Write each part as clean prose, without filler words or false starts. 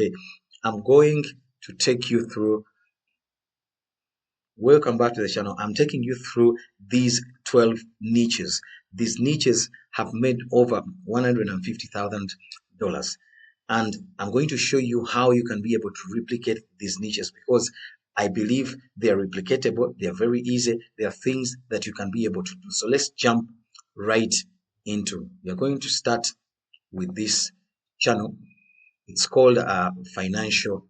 today. I'm going to take you through, welcome back to the channel. I'm taking you through these 12 niches. These niches have made over $150,000. And I'm going to show you how you can be able to replicate these niches, because I believe they are replicatable. They are very easy. They are things that you can be able to do. So let's jump right into. We are going to start with this channel. It's called a financial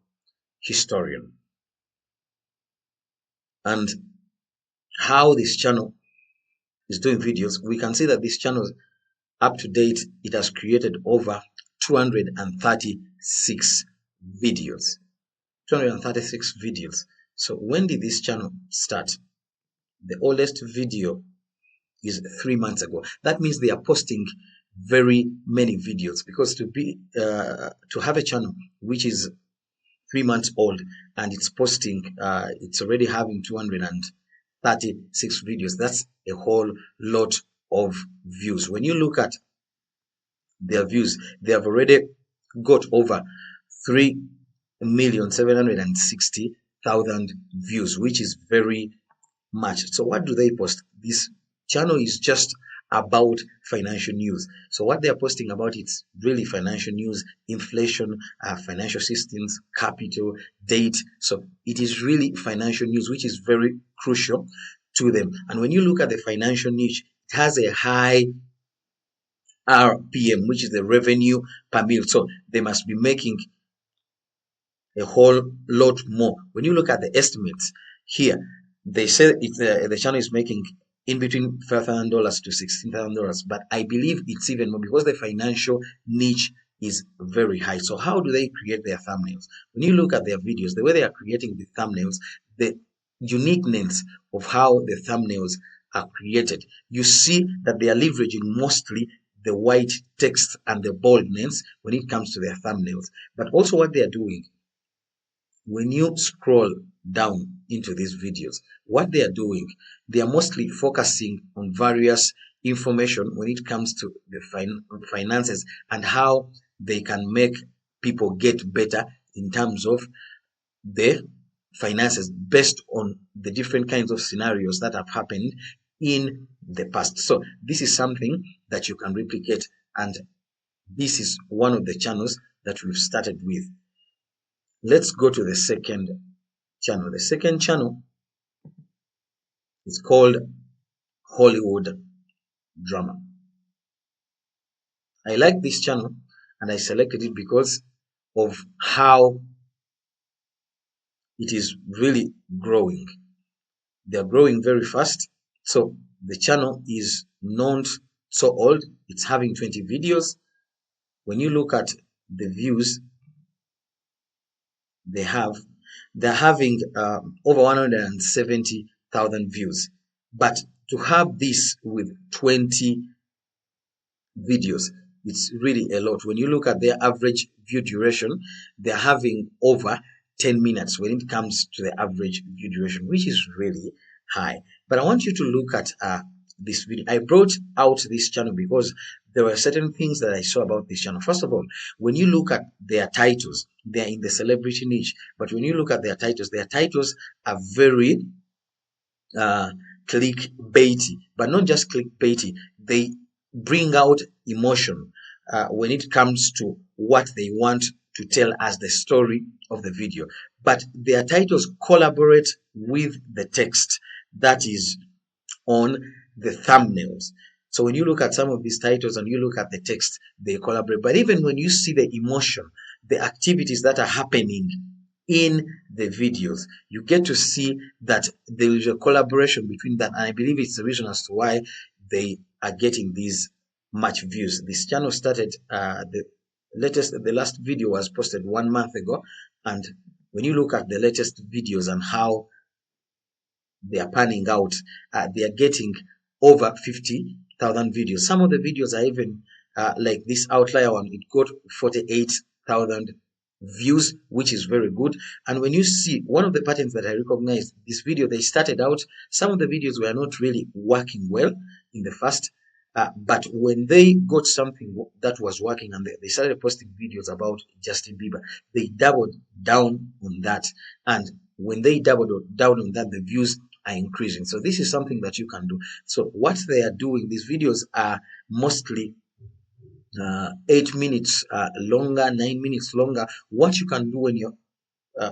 historian. And how this channel is doing videos, we can see that this channel up to date, it has created over 236 videos. 236 videos. So when did this channel start? The oldest video is 3 months ago. That means they are posting very many videos, because to have a channel which is 3 months old and it's posting, it's already having 236 videos. That's a whole lot of views. When you look at their views, they have already got over 3,760,000 views, which is very much. So what do they post? This channel is just about financial news. So what they are posting about, it's really financial news, inflation, financial systems, capital, date. So it is really financial news, which is very crucial to them. And when you look at the financial niche, it has a high RPM, which is the revenue per mil. So they must be making a whole lot more. When you look at the estimates here, they say the channel is making in between $5,000 to $16,000, but I believe it's even more, because the financial niche is very high. So how do they create their thumbnails? When you look at their videos, the way they are creating the thumbnails, the uniqueness of how the thumbnails are created, you see that they are leveraging mostly the white text and the boldness when it comes to their thumbnails. But also what they are doing, when you scroll down into these videos, what they are doing, they are mostly focusing on various information when it comes to the finances and how they can make people get better in terms of the finances, based on the different kinds of scenarios that have happened in the past. So this is something that you can replicate, and this is one of the channels that we've started with. Let's go to the second channel. The second channel is called Hollywood Drama. I like this channel, and I selected it because of how it is really growing. They're growing very fast. So the channel is not so old. It's having 20 videos. When you look at the views they're having over 170,000 views. But to have this with 20 videos, it's really a lot. When you look at their average view duration, they're having over 10 minutes when it comes to the average view duration, which is really high. But I want you to look at this video. I brought out this channel because there were certain things that I saw about this channel. First of all, when you look at their titles, they're in the celebrity niche. But when you look at their titles are very clickbaity. But not just clickbaity, they bring out emotion when it comes to what they want to tell as the story of the video. But their titles collaborate with the text that is on the thumbnails. So when you look at some of these titles and you look at the text, they collaborate. But even when you see the emotion, the activities that are happening in the videos, you get to see that there is a collaboration between that. And I believe it's the reason as to why they are getting these much views. This channel started, the last video was posted 1 month ago. And when you look at the latest videos and how they are panning out, they are getting over 50,000 videos. Some of the videos are even like this outlier one, it got 48,000 views, which is very good. And when you see one of the patterns that I recognize, this video, they started out, some of the videos were not really working well in the first But when they got something that was working and they started posting videos about Justin Bieber, they doubled down on that. And when they doubled down on that, the views are increasing. So this is something that you can do. So what they are doing, these videos are mostly 8 minutes longer, 9 minutes longer. What you can do when you're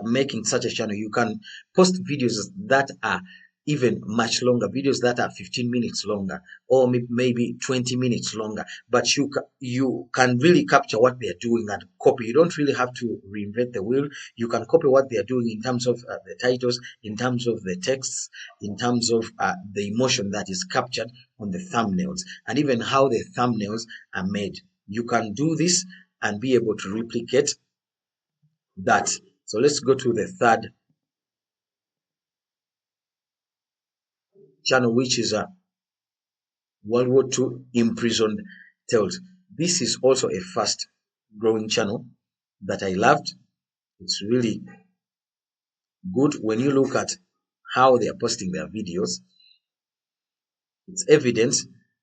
making such a channel, you can post videos that are even much longer, videos that are 15 minutes longer, or maybe 20 minutes longer, but you can really capture what they are doing and copy. You don't really have to reinvent the wheel. You can copy what they are doing in terms of the titles, in terms of the texts, in terms of the emotion that is captured on the thumbnails, and even how the thumbnails are made. You can do this and be able to replicate that. So let's go to the third channel, which is a World War II Imprisoned Tales. This is also a fast growing channel that I loved. It's really good. When you look at how they are posting their videos, it's evident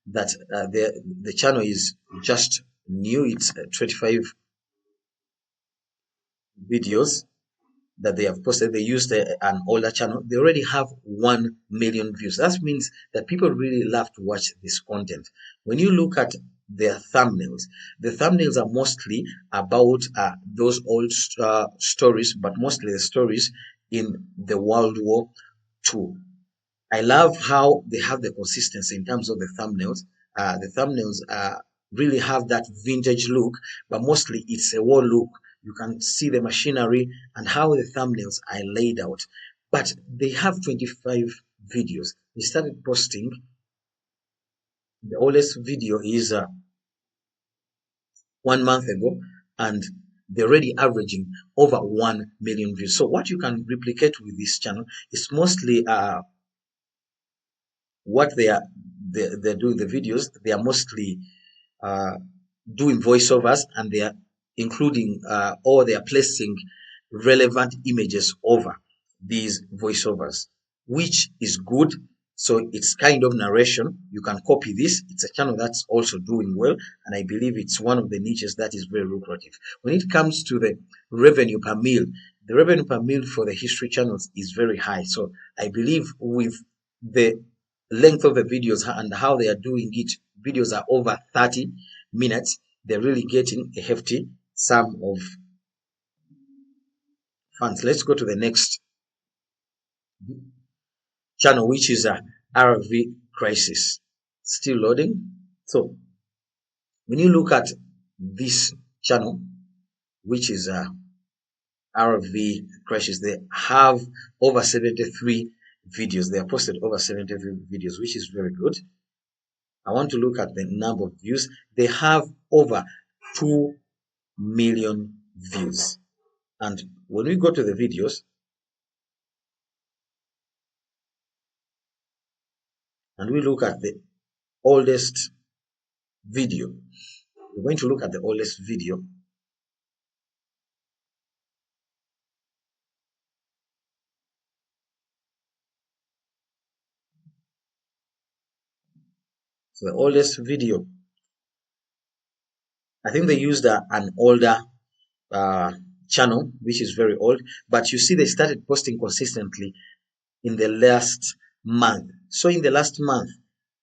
that the channel is just new. It's 25 videos that they have posted. They used an older channel. They already have 1 million views. That means that people really love to watch this content. When you look at their thumbnails, the thumbnails are mostly about those old stories, but mostly the stories in the World War II. I love how they have the consistency in terms of the thumbnails. The thumbnails really have that vintage look, but mostly it's a war look. You can see the machinery and how the thumbnails are laid out. But they have 25 videos. They started posting. The oldest video is 1 month ago, and they're already averaging over 1 million views. So what you can replicate with this channel is mostly what they're doing. The videos, they are mostly doing voiceovers, and they are including or they are placing relevant images over these voiceovers, which is good. So it's kind of narration. You can copy this. It's a channel that's also doing well, and I believe it's one of the niches that is very lucrative. When it comes to the revenue per mil, the revenue per mil for the history channels is very high. So I believe with the length of the videos and how they are doing it, videos are over 30 minutes, they're really getting a hefty sum of funds. Let's go to the next channel, which is a RV Crisis. Still loading. So when you look at this channel, which is a RV Crisis, they have over 73 videos. They have posted over 73 videos, which is very good. I want to look at the number of views. They have over 2 million views. And when we go to the videos, and we look at the oldest video, we're going to look at the oldest video. So the oldest video, I think they used an older channel, which is very old, but you see they started posting consistently in the last month. So in the last month,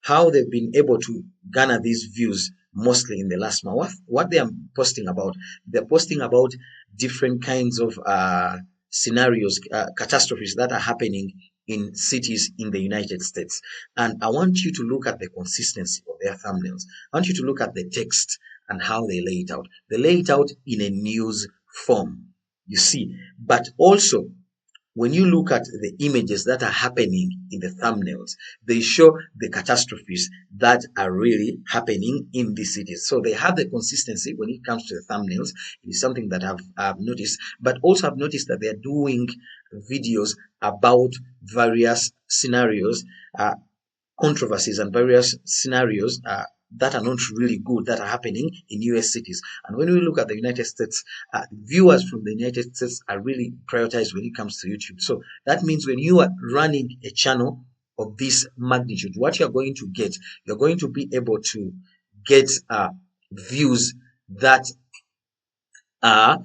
how they've been able to garner these views mostly in the last month. What they are posting about, they're posting about different kinds of scenarios, catastrophes that are happening in cities in the United States. And I want you to look at the consistency of their thumbnails. I want you to look at the text and how they lay it out. They lay it out in a news form, you see, but also when you look at the images that are happening in the thumbnails, they show the catastrophes that are really happening in these cities. So they have the consistency when it comes to the thumbnails. It is something that I've noticed, but also I've noticed that they're doing videos about various scenarios, controversies and various scenarios that are not really good that are happening in US cities. And when we look at the United States, viewers from the United States are really prioritized when it comes to YouTube. So that means when you are running a channel of this magnitude, what you're going to get, you're going to be able to get views that are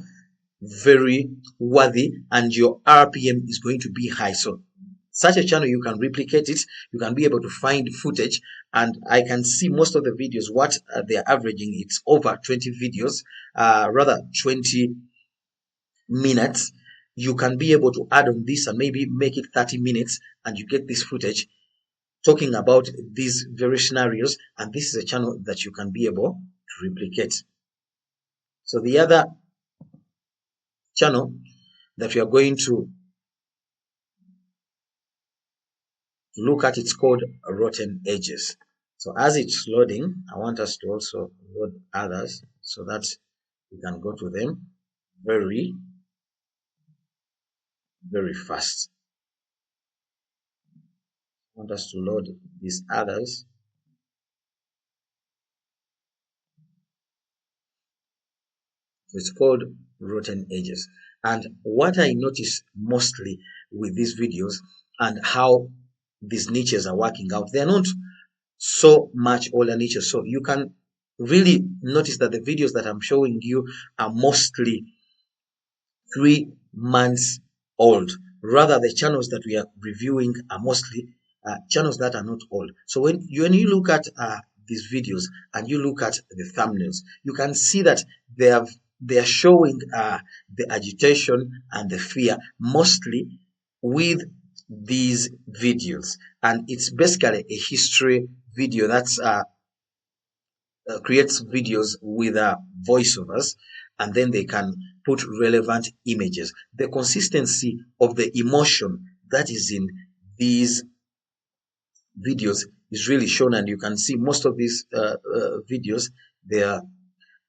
very worthy, and your RPM is going to be high. So such a channel, you can replicate it, you can be able to find footage, and I can see most of the videos what they're averaging. It's over 20 videos, rather 20 minutes. You can be able to add on this and maybe make it 30 minutes, and you get this footage talking about these very scenarios, and this is a channel that you can be able to replicate. So the other channel that we are going to look at, it's called Rotten Edges. So as it's loading, I want us to also load others so that we can go to them very fast. I want us to load these others. It's called Rotten Edges. And what I notice mostly with these videos and how these niches are working out, they're not so much older niches. So you can really notice that the videos that I'm showing you are mostly 3 months old. Rather, the channels that we are reviewing are mostly channels that are not old. So when you look at these videos and you look at the thumbnails, you can see that they are showing the agitation and the fear mostly with these videos, and it's basically a history video that's creates videos with voiceovers, and then they can put relevant images. The consistency of the emotion that is in these videos is really shown, and you can see most of these videos, they are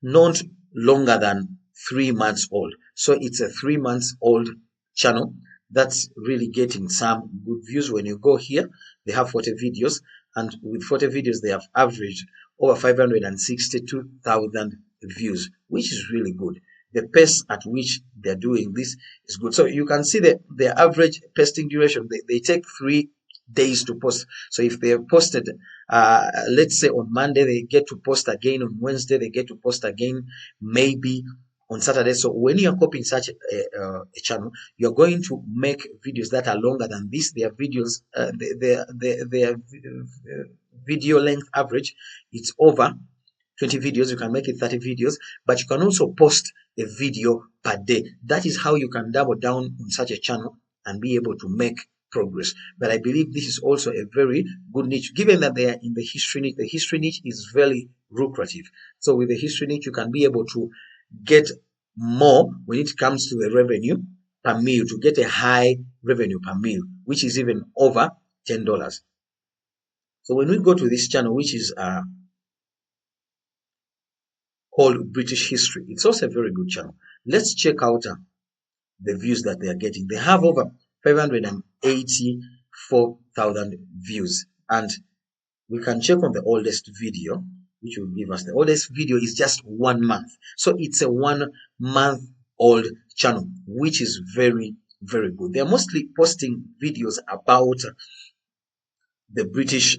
not longer than 3 months old. So it's a 3 months old channel that's really getting some good views. When you go here, they have 40 videos, and with 40 videos they have averaged over 562,000 views, which is really good. The pace at which they're doing this is good. So you can see that their average posting duration, they take 3 days to post. So if they have posted, let's say on Monday, they get to post again on Wednesday, they get to post again maybe on Saturday. So when you're copying such a channel, you're going to make videos that are longer than this. Their videos, their video length average, it's over 20 videos. You can make it 30 videos, but you can also post a video per day. That is how you can double down on such a channel and be able to make progress. But I believe this is also a very good niche, given that they are in the history niche. The history niche is very lucrative. So with the history niche, you can be able to get more when it comes to the revenue per meal, to get a high revenue per meal, which is even over $10. So when we go to this channel, which is called British History, it's also a very good channel. Let's check out the views that they are getting. They have over 584,000 views, and we can check on the oldest video, which will give us the oldest video is just 1 month. So it's a 1 month old channel, which is very good. They're mostly posting videos about the British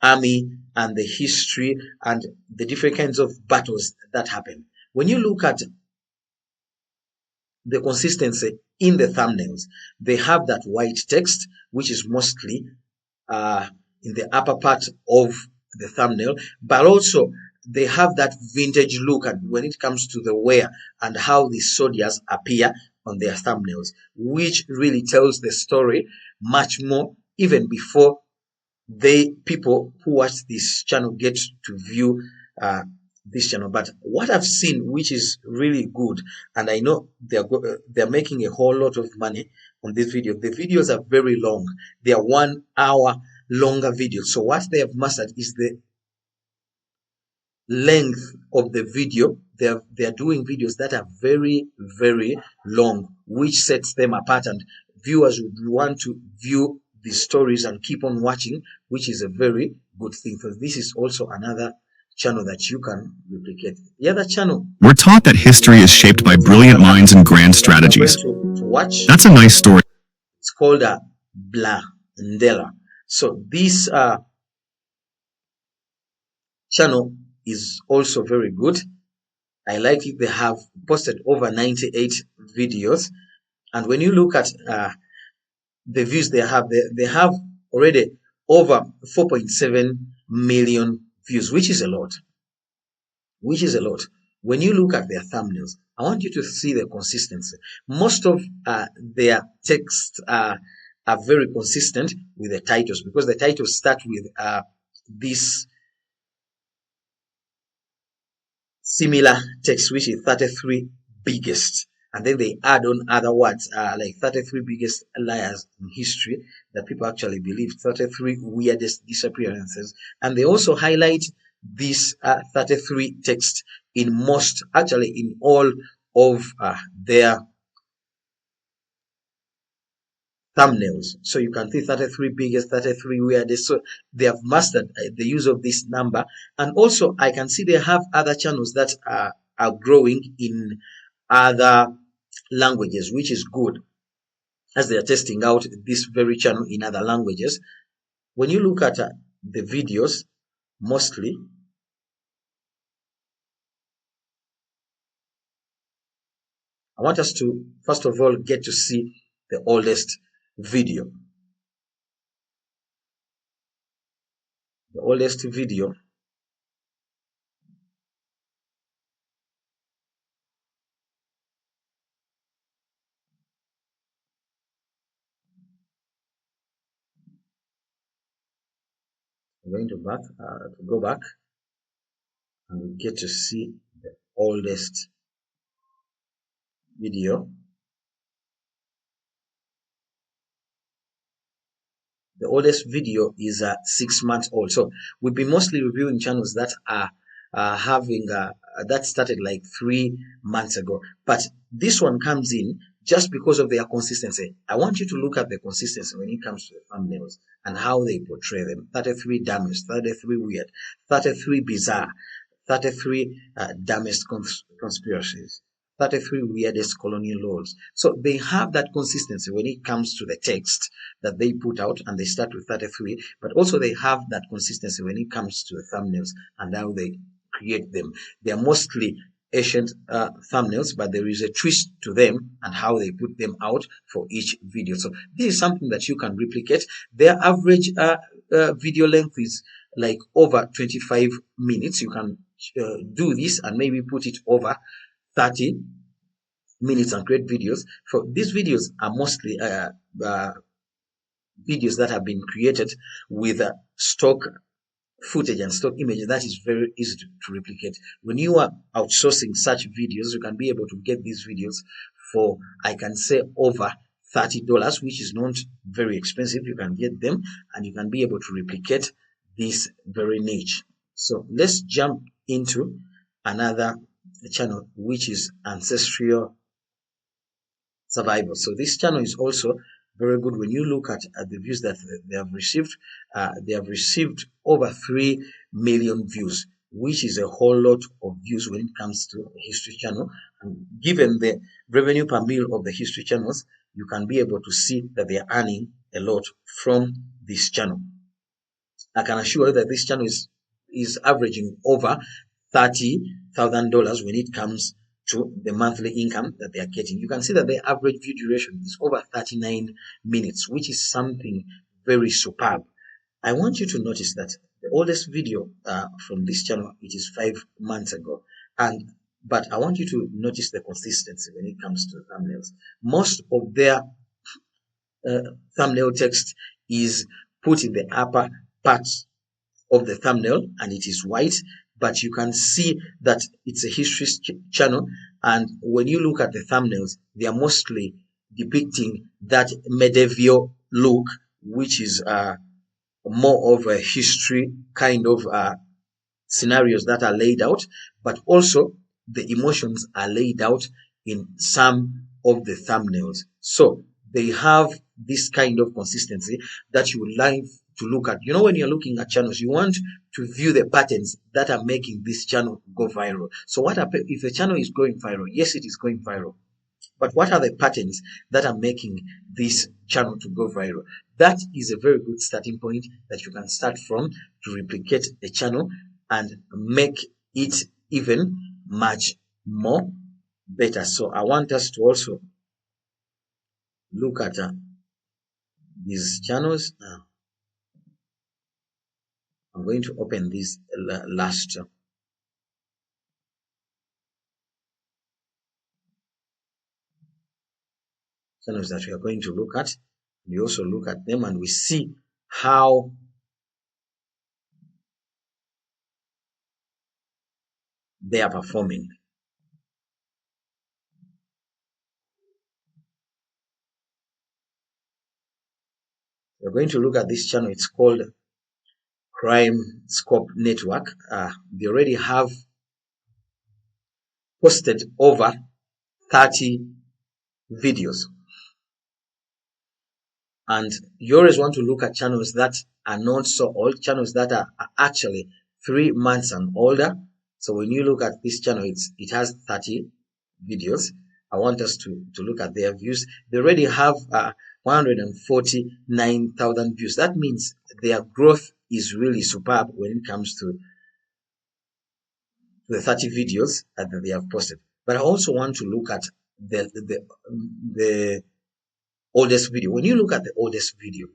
army and the history and the different kinds of battles that happen. When you look at the consistency in the thumbnails, they have that white text, which is mostly in the upper part of the thumbnail, but also they have that vintage look and when it comes to the wear and how the soldiers appear on their thumbnails, which really tells the story much more even before people who watch this channel get to view this channel. But what I've seen, which is really good, and I know they're making a whole lot of money on this video. The videos are very long. They are 1 hour longer videos. So what they have mastered is the length of the video. They're doing videos that are very long, which sets them apart, and viewers would want to view the stories and keep on watching, which is a very good thing. So this is also another channel that you can replicate. The other channel, we're taught that history is shaped by brilliant minds and grand strategies. To watch. That's a nice story. It's called Bla Ndela. So this channel is also very good. I like it. They have posted over 98 videos, and when you look at the views they have already over 4.7 million views, which is a lot. When you look at their thumbnails, I want you to see the consistency. Most of their texts are very consistent with the titles, because the titles start with this similar text, which is 33 biggest, and then they add on other words like 33 biggest liars in history that people actually believe, 33 weirdest disappearances, and they also highlight this 33 text in most, actually in all of their thumbnails. So you can see 33 biggest, 33 weirdest. So they have mastered the use of this number. And also I can see they have other channels that are growing in other languages, which is good, as they are testing out this very channel in other languages. When you look at the videos, mostly, I want us to first of all get to see the oldest video. The oldest video I'm going to go back, and we get to see the oldest video. The oldest video is 6 months old. So we'll be mostly reviewing channels that are having that started like 3 months ago. But this one comes in just because of their consistency. I want you to look at the consistency when it comes to the thumbnails and how they portray them. 33 damaged, 33 weird, 33 bizarre, 33 damaged conspiracies, 33 weirdest colonial laws. So they have that consistency when it comes to the text that they put out, and they start with 33, but also they have that consistency when it comes to the thumbnails and how they create them. They are mostly ancient thumbnails, but there is a twist to them and how they put them out for each video. So this is something that you can replicate. Their average video length is like over 25 minutes. You can do this and maybe put it over 30 minutes and create videos. For these videos are mostly videos that have been created with stock footage and stock images that is very easy to replicate. When you are outsourcing such videos, you can be able to get these videos for, I can say, over $30, which is not very expensive. You can get them and you can be able to replicate this very niche. So let's jump into another channel, which is Ancestral Survival. So this channel is also very good. When you look at the views that they have received over 3 million views, which is a whole lot of views when it comes to a history channel. And given the revenue per mil of the history channels, you can be able to see that they are earning a lot from this channel. I can assure you that this channel is averaging over $30,000 when it comes to the monthly income that they are getting. You can see that the average view duration is over 39 minutes, which is something very superb. I want you to notice that the oldest video from this channel, it is 5 months ago. But I want you to notice the consistency when it comes to thumbnails. Most of their thumbnail text is put in the upper part of the thumbnail and it is white, but you can see that it's a history channel, and when you look at the thumbnails, they are mostly depicting that medieval look, which is more of a history kind of scenarios that are laid out, but also the emotions are laid out in some of the thumbnails. So they have this kind of consistency that you would like to look at. You know, when you're looking at channels, you want to view the patterns that are making this channel go viral. So what happens if the channel is going viral? Yes, it is going viral. But what are the patterns that are making this channel to go viral? That is a very good starting point that you can start from to replicate a channel and make it even much more better. So I want us to also look at these channels. I'm going to open this last channels that we are going to look at. We also look at them and we see how they are performing. We're going to look at this channel. It's called Crime Scope Network. They already have posted over 30 videos. And you always want to look at channels that are not so old, channels that are actually 3 months and older. So when you look at this channel, it has 30 videos. I want us to look at their views. They already have 149,000 views. That means their growth is really superb when it comes to the 30 videos that they have posted. But I also want to look at the oldest video. When you look at the oldest video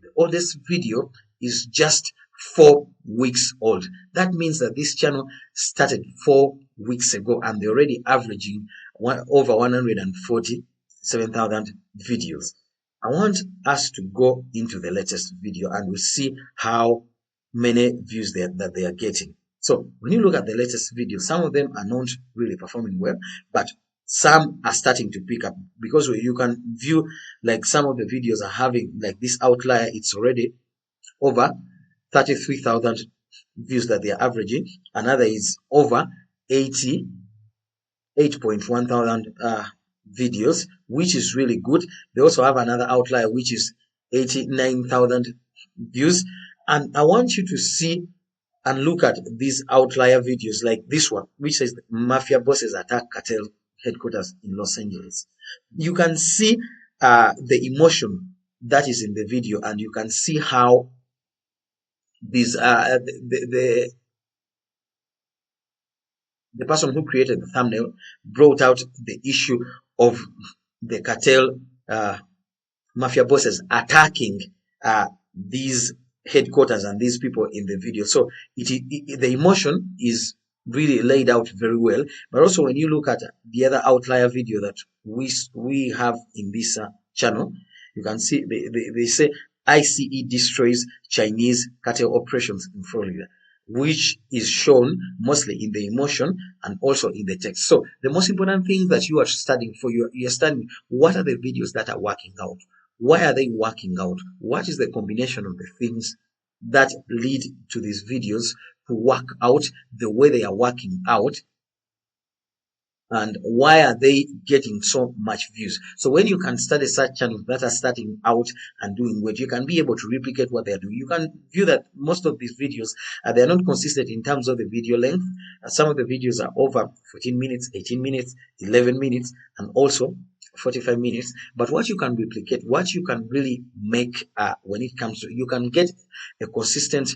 is just 4 weeks old. That means that this channel started 4 weeks ago and they're already averaging over 147,000 videos. I want us to go into the latest video and we'll see how many views that they are getting. So when you look at the latest video, some of them are not really performing well, but some are starting to pick up, because you can view like some of the videos are having like this outlier. It's already over 33,000 views that they are averaging. Another is over 88.1 thousand videos, which is really good. They also have another outlier which is 89,000 views. And I want you to see and look at these outlier videos like this one, which says mafia bosses attack cartel headquarters in Los Angeles. You can see the emotion that is in the video, and you can see how these the person who created the thumbnail brought out the issue of the cartel mafia bosses attacking these headquarters and these people in the video. So the emotion is really laid out very well. But also when you look at the other outlier video that we have in this channel, you can see they say ICE destroys Chinese cartel operations in Florida, which is shown mostly in the emotion and also in the text. So the most important thing that you are studying for, you're studying what are the videos that are working out. Why are they working out? What is the combination of the things that lead to these videos to work out the way they are working out? And why are they getting so much views? So when you can study such channels that are starting out and doing well, you can be able to replicate what they're doing. You can view that most of these videos, they're not consistent in terms of the video length. Some of the videos are over 14 minutes, 18 minutes, 11 minutes, and also 45 minutes. But what you can replicate, what you can really make when it comes to, you can get a consistent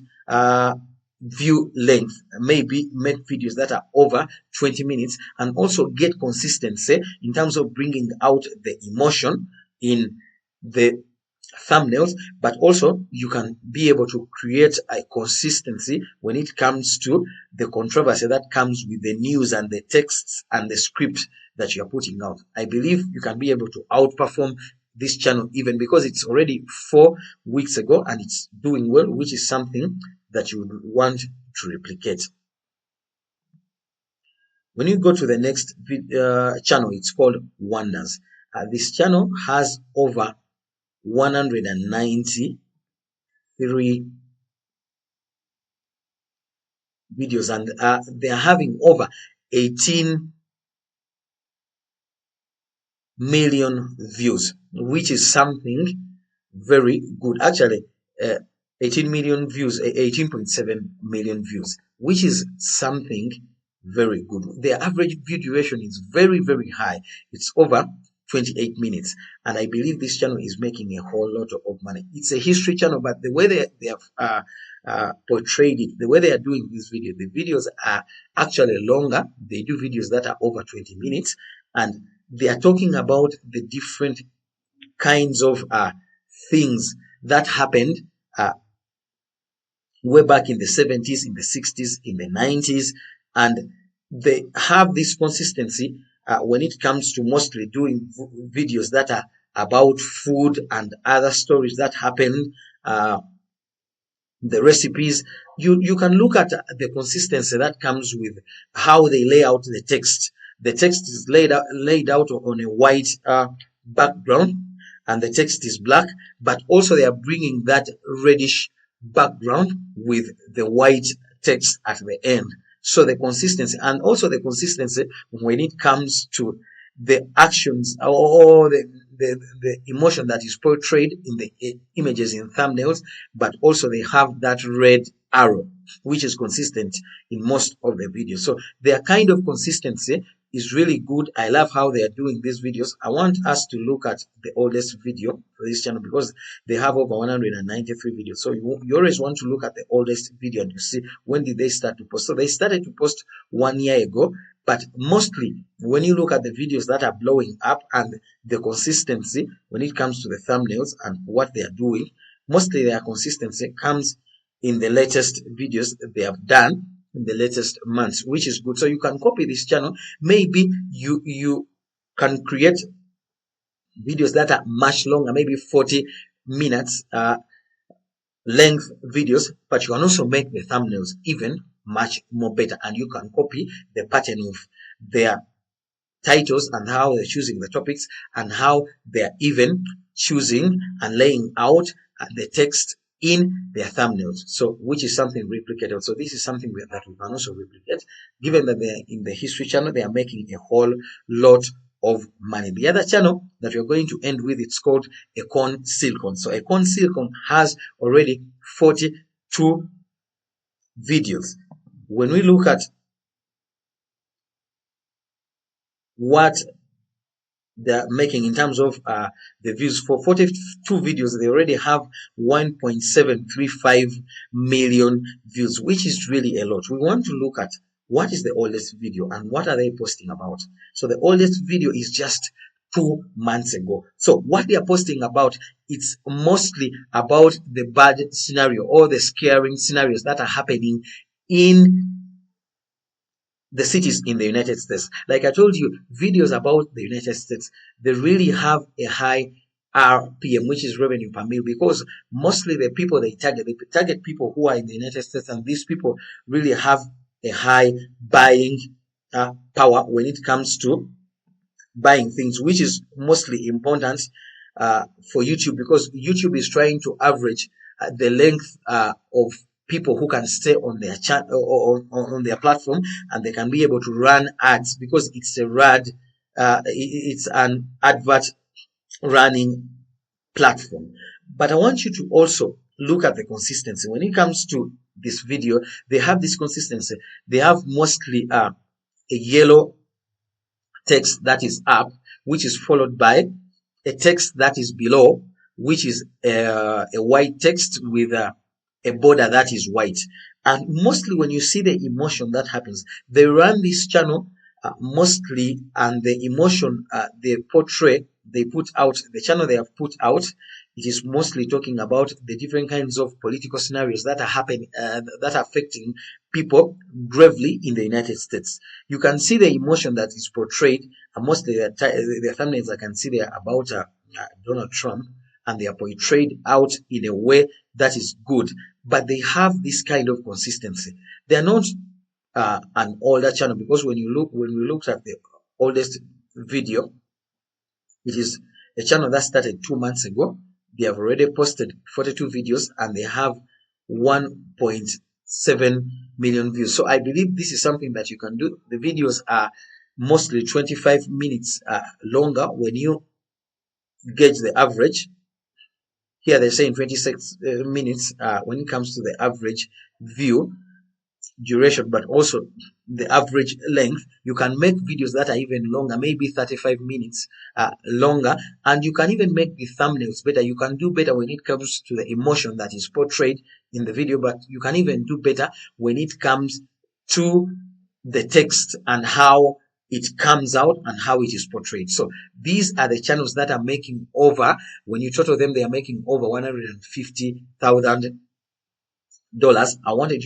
view length, maybe make videos that are over 20 minutes, and also get consistency in terms of bringing out the emotion in the thumbnails. But also you can be able to create a consistency when it comes to the controversy that comes with the news and the texts and the script that you are putting out. I believe you can be able to outperform this channel, even because it's already 4 weeks ago and it's doing well, which is something that you would want to replicate. When you go to the next channel, it's called Wonders. This channel has over 193 videos, and they are having over 18 million views, which is something very good. Actually, 18 million views, 18.7 million views, which is something very good. The average view duration is very, very high. It's over 28 minutes, and I believe this channel is making a whole lot of money. It's a history channel, but the way they have portrayed it, the way they are doing this video, the videos are actually longer. They do videos that are over 20 minutes, and they are talking about the different kinds of things that happened way back in the 70s, in the 60s, in the 90s, and they have this consistency when it comes to mostly doing videos that are about food and other stories that happened, the recipes. You can look at the consistency that comes with how they lay out the text. The text is laid out on a white background, and the text is black, but also they are bringing that reddish background with the white text at the end. So the consistency, and also the consistency when it comes to the actions or the emotion that is portrayed in the images in thumbnails, but also they have that red arrow, which is consistent in most of the videos. So their kind of consistency is really good. I love how they are doing these videos. I want us to look at the oldest video for this channel because they have over 193 videos. So you always want to look at the oldest video and you see when did they start to post. So they started to post 1 year ago, but mostly when you look at the videos that are blowing up and the consistency when it comes to the thumbnails and what they are doing, mostly their consistency comes in the latest videos that they have done in the latest months, which is good. So you can copy this channel. Maybe you can create videos that are much longer, maybe 40 minutes length videos, but you can also make the thumbnails even much more better, and you can copy the pattern of their titles and how they're choosing the topics and how they're even choosing and laying out the text in their thumbnails, so which is something replicatable. So this is something that we can also replicate, given that they're in the history channel, they are making a whole lot of money. The other channel that we're going to end with, it's called Econ Silicon. So Econ Silicon has already 42 videos. When we look at what they're making in terms of the views for 42 videos, they already have 1.735 million views, which is really a lot. We want to look at what is the oldest video and what are they posting about. So the oldest video is just 2 months ago. So what they are posting about, it's mostly about the bad scenario or the scaring scenarios that are happening in the cities in the United States. Like I told you, videos about the United States, they really have a high RPM, which is revenue per mil, because mostly the people they target people who are in the United States, and these people really have a high buying power when it comes to buying things, which is mostly important for YouTube, because YouTube is trying to average the length of people who can stay on their channel or on their platform, and they can be able to run ads, because it's it's an advert running platform. But I want you to also look at the consistency when it comes to this video. They have this consistency. They have mostly a yellow text that is up, which is followed by a text that is below, which is a white text with a border that is white. And mostly when you see the emotion that happens, they run this channel mostly, and the emotion they portray, they put out, the channel they have put out, it is mostly talking about the different kinds of political scenarios that are happening, that are affecting people gravely in the United States. You can see the emotion that is portrayed, and mostly the thumbnails I can see there about Donald Trump, and they are portrayed out in a way that is good, but they have this kind of consistency. They are not an older channel, because when we looked at the oldest video, it is a channel that started 2 months ago. They have already posted 42 videos and they have 1.7 million views. So I believe this is something that you can do. The videos are mostly 25 minutes longer when you gauge the average. Here they're saying 26 minutes when it comes to the average view. duration, but also the average length. You can make videos that are even longer, maybe 35 minutes longer, and you can even make the thumbnails better. You can do better when it comes to the emotion that is portrayed in the video, but you can even do better when it comes to the text and how it comes out and how it is portrayed. So these are the channels that are making over, when you total them, they are making over $150,000. I wanted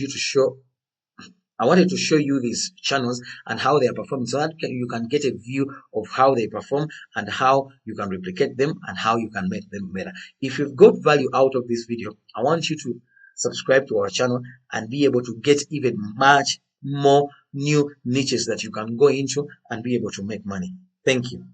to show you these channels and how they are performing, so that you can get a view of how they perform and how you can replicate them and how you can make them better. If you've got value out of this video, I want you to subscribe to our channel and be able to get even much more new niches that you can go into and be able to make money. Thank you.